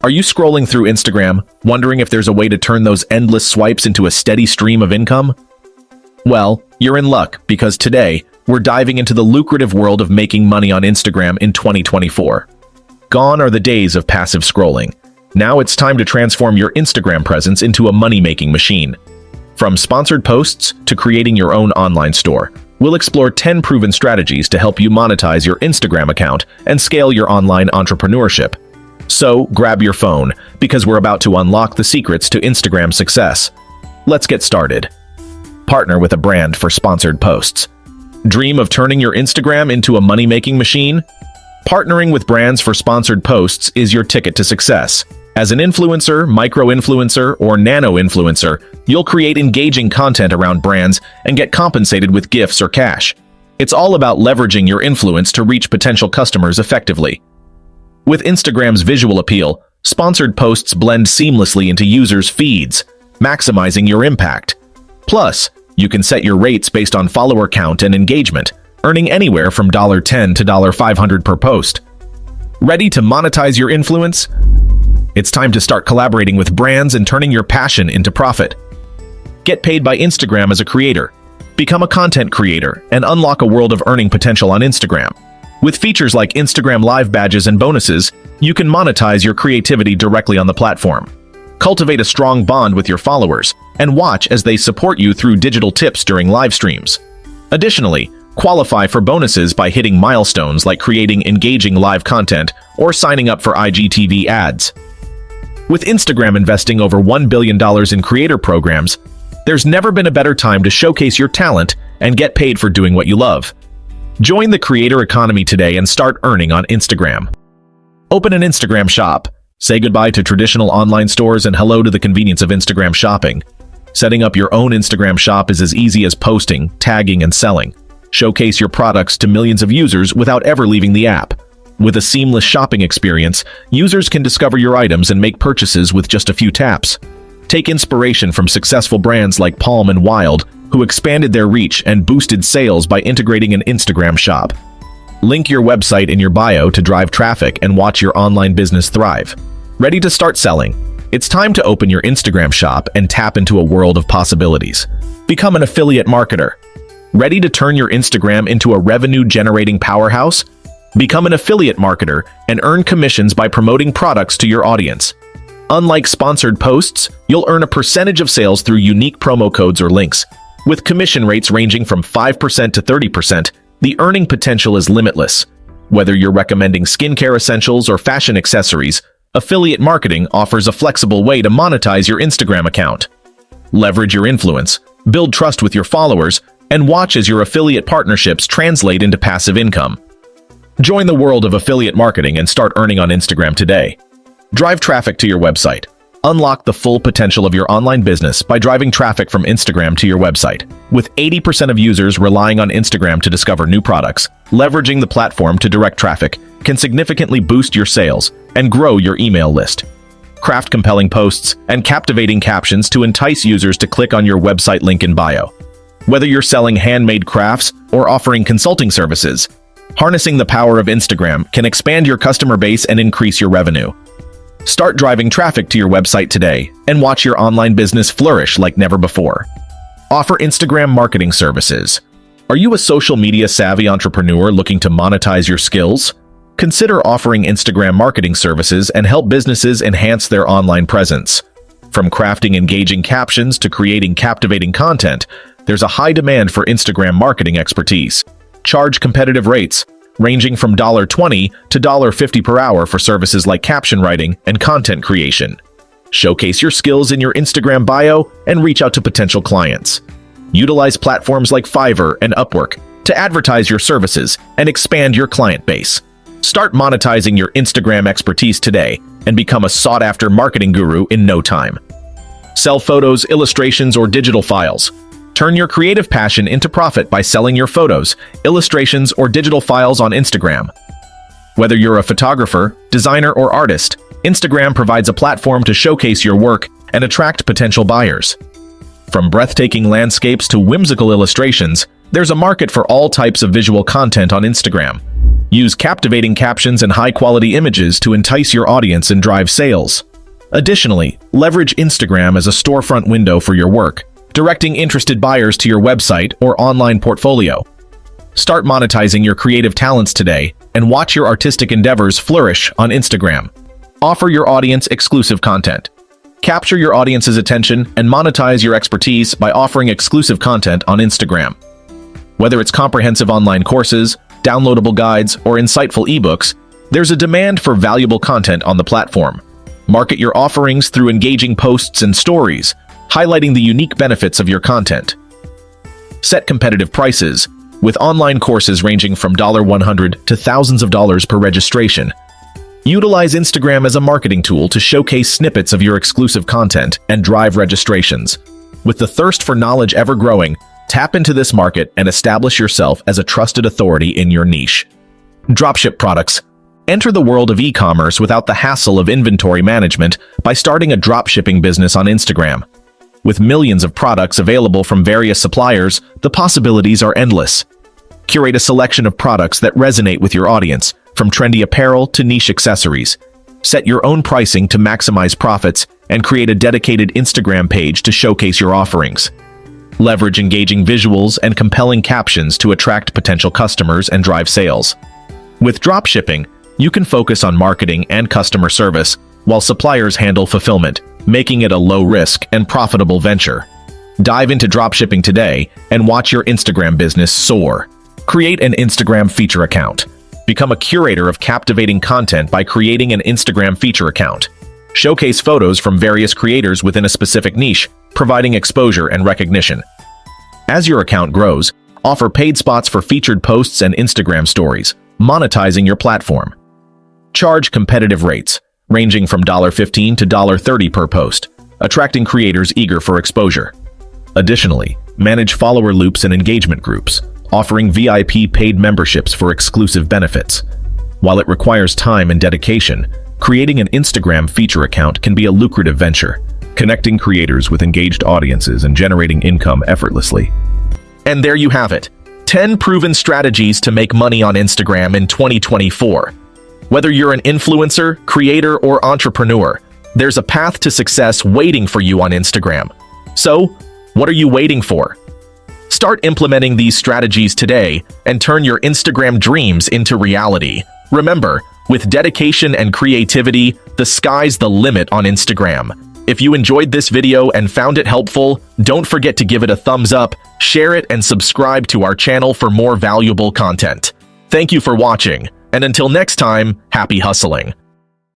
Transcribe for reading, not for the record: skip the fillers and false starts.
Are you scrolling through Instagram, wondering if there's a way to turn those endless swipes into a steady stream of income? Well, you're in luck, because today, we're diving into the lucrative world of making money on Instagram in 2024. Gone are the days of passive scrolling. Now it's time to transform your Instagram presence into a money-making machine. From sponsored posts to creating your own online store, we'll explore 10 proven strategies to help you monetize your Instagram account and scale your online entrepreneurship. So, grab your phone, because we're about to unlock the secrets to Instagram success. Let's get started. Partner with a brand for sponsored posts. Dream of turning your Instagram into a money-making machine? Partnering with brands for sponsored posts is your ticket to success. As an influencer, micro-influencer, or nano-influencer, you'll create engaging content around brands and get compensated with gifts or cash. It's all about leveraging your influence to reach potential customers effectively. With Instagram's visual appeal, sponsored posts blend seamlessly into users' feeds, maximizing your impact. Plus, you can set your rates based on follower count and engagement, earning anywhere from $10 to $500 per post. Ready to monetize your influence? It's time to start collaborating with brands and turning your passion into profit. Get paid by Instagram as a creator. Become a content creator and unlock a world of earning potential on Instagram. With features like Instagram Live badges and bonuses, you can monetize your creativity directly on the platform. Cultivate a strong bond with your followers and watch as they support you through digital tips during live streams. Additionally, qualify for bonuses by hitting milestones like creating engaging live content or signing up for IGTV ads. With Instagram investing over $1 billion in creator programs, there's never been a better time to showcase your talent and get paid for doing what you love. Join the creator economy today and start earning on Instagram. Open an Instagram shop. Say goodbye to traditional online stores and hello to the convenience of Instagram shopping. Setting up your own Instagram shop is as easy as posting, tagging, and selling. Showcase your products to millions of users without ever leaving the app. With a seamless shopping experience, users can discover your items and make purchases with just a few taps. Take inspiration from successful brands like Palm and Wild, who expanded their reach and boosted sales by integrating an Instagram shop. Link your website in your bio to drive traffic and watch your online business thrive. Ready to start selling? It's time to open your Instagram shop and tap into a world of possibilities. Become an affiliate marketer. Ready to turn your Instagram into a revenue-generating powerhouse? Become an affiliate marketer and earn commissions by promoting products to your audience. Unlike sponsored posts, you'll earn a percentage of sales through unique promo codes or links. With commission rates ranging from 5% to 30%, the earning potential is limitless. Whether you're recommending skincare essentials or fashion accessories, affiliate marketing offers a flexible way to monetize your Instagram account. Leverage your influence, build trust with your followers, and watch as your affiliate partnerships translate into passive income. Join the world of affiliate marketing and start earning on Instagram today. Drive traffic to your website. Unlock the full potential of your online business by driving traffic from Instagram to your website. With 80% of users relying on Instagram to discover new products, leveraging the platform to direct traffic can significantly boost your sales and grow your email list. Craft compelling posts and captivating captions to entice users to click on your website link in bio. Whether you're selling handmade crafts or offering consulting services, harnessing the power of Instagram can expand your customer base and increase your revenue. Start driving traffic to your website today and watch your online business flourish like never before. Offer Instagram marketing services. Are you a social media savvy entrepreneur looking to monetize your skills? Consider offering Instagram marketing services and help businesses enhance their online presence. From crafting engaging captions to creating captivating content, there's a high demand for Instagram marketing expertise. Charge competitive rates, ranging from $20 to $50 per hour for services like caption writing and content creation. Showcase your skills in your Instagram bio and reach out to potential clients. Utilize platforms like Fiverr and Upwork to advertise your services and expand your client base. Start monetizing your Instagram expertise today and become a sought-after marketing guru in no time. Sell photos, illustrations, or digital files. Turn your creative passion into profit by selling your photos, illustrations, or digital files on Instagram. Whether you're a photographer, designer, or artist, Instagram provides a platform to showcase your work and attract potential buyers. From breathtaking landscapes to whimsical illustrations, there's a market for all types of visual content on Instagram. Use captivating captions and high-quality images to entice your audience and drive sales. Additionally, leverage Instagram as a storefront window for your work, directing interested buyers to your website or online portfolio. Start monetizing your creative talents today and watch your artistic endeavors flourish on Instagram. Offer your audience exclusive content. Capture your audience's attention and monetize your expertise by offering exclusive content on Instagram. Whether it's comprehensive online courses, downloadable guides, or insightful ebooks, there's a demand for valuable content on the platform. Market your offerings through engaging posts and stories, highlighting the unique benefits of your content. Set competitive prices, with online courses ranging from $100 to thousands of dollars per registration. Utilize Instagram as a marketing tool to showcase snippets of your exclusive content and drive registrations. With the thirst for knowledge ever growing, tap into this market and establish yourself as a trusted authority in your niche. Dropship Products. Enter the world of e-commerce without the hassle of inventory management by starting a dropshipping business on Instagram. With millions of products available from various suppliers, the possibilities are endless. Curate a selection of products that resonate with your audience, from trendy apparel to niche accessories. Set your own pricing to maximize profits and create a dedicated Instagram page to showcase your offerings. Leverage engaging visuals and compelling captions to attract potential customers and drive sales. With dropshipping, you can focus on marketing and customer service, while suppliers handle fulfillment, making it a low-risk and profitable venture. Dive into dropshipping today and watch your Instagram business soar. Create an Instagram feature account. Become a curator of captivating content by creating an Instagram feature account. Showcase photos from various creators within a specific niche, providing exposure and recognition. As your account grows, offer paid spots for featured posts and Instagram stories, monetizing your platform. Charge competitive rates, ranging from $15 to $30 per post, attracting creators eager for exposure. Additionally, manage follower loops and engagement groups, offering VIP paid memberships for exclusive benefits. While it requires time and dedication, creating an Instagram feature account can be a lucrative venture, connecting creators with engaged audiences and generating income effortlessly. And there you have it, 10 proven strategies to make money on Instagram in 2024. Whether you're an influencer, creator, or entrepreneur, there's a path to success waiting for you on Instagram. So, what are you waiting for? Start implementing these strategies today and turn your Instagram dreams into reality. Remember, with dedication and creativity, the sky's the limit on Instagram. If you enjoyed this video and found it helpful, don't forget to give it a thumbs up, share it, and subscribe to our channel for more valuable content. Thank you for watching, and until next time, happy hustling.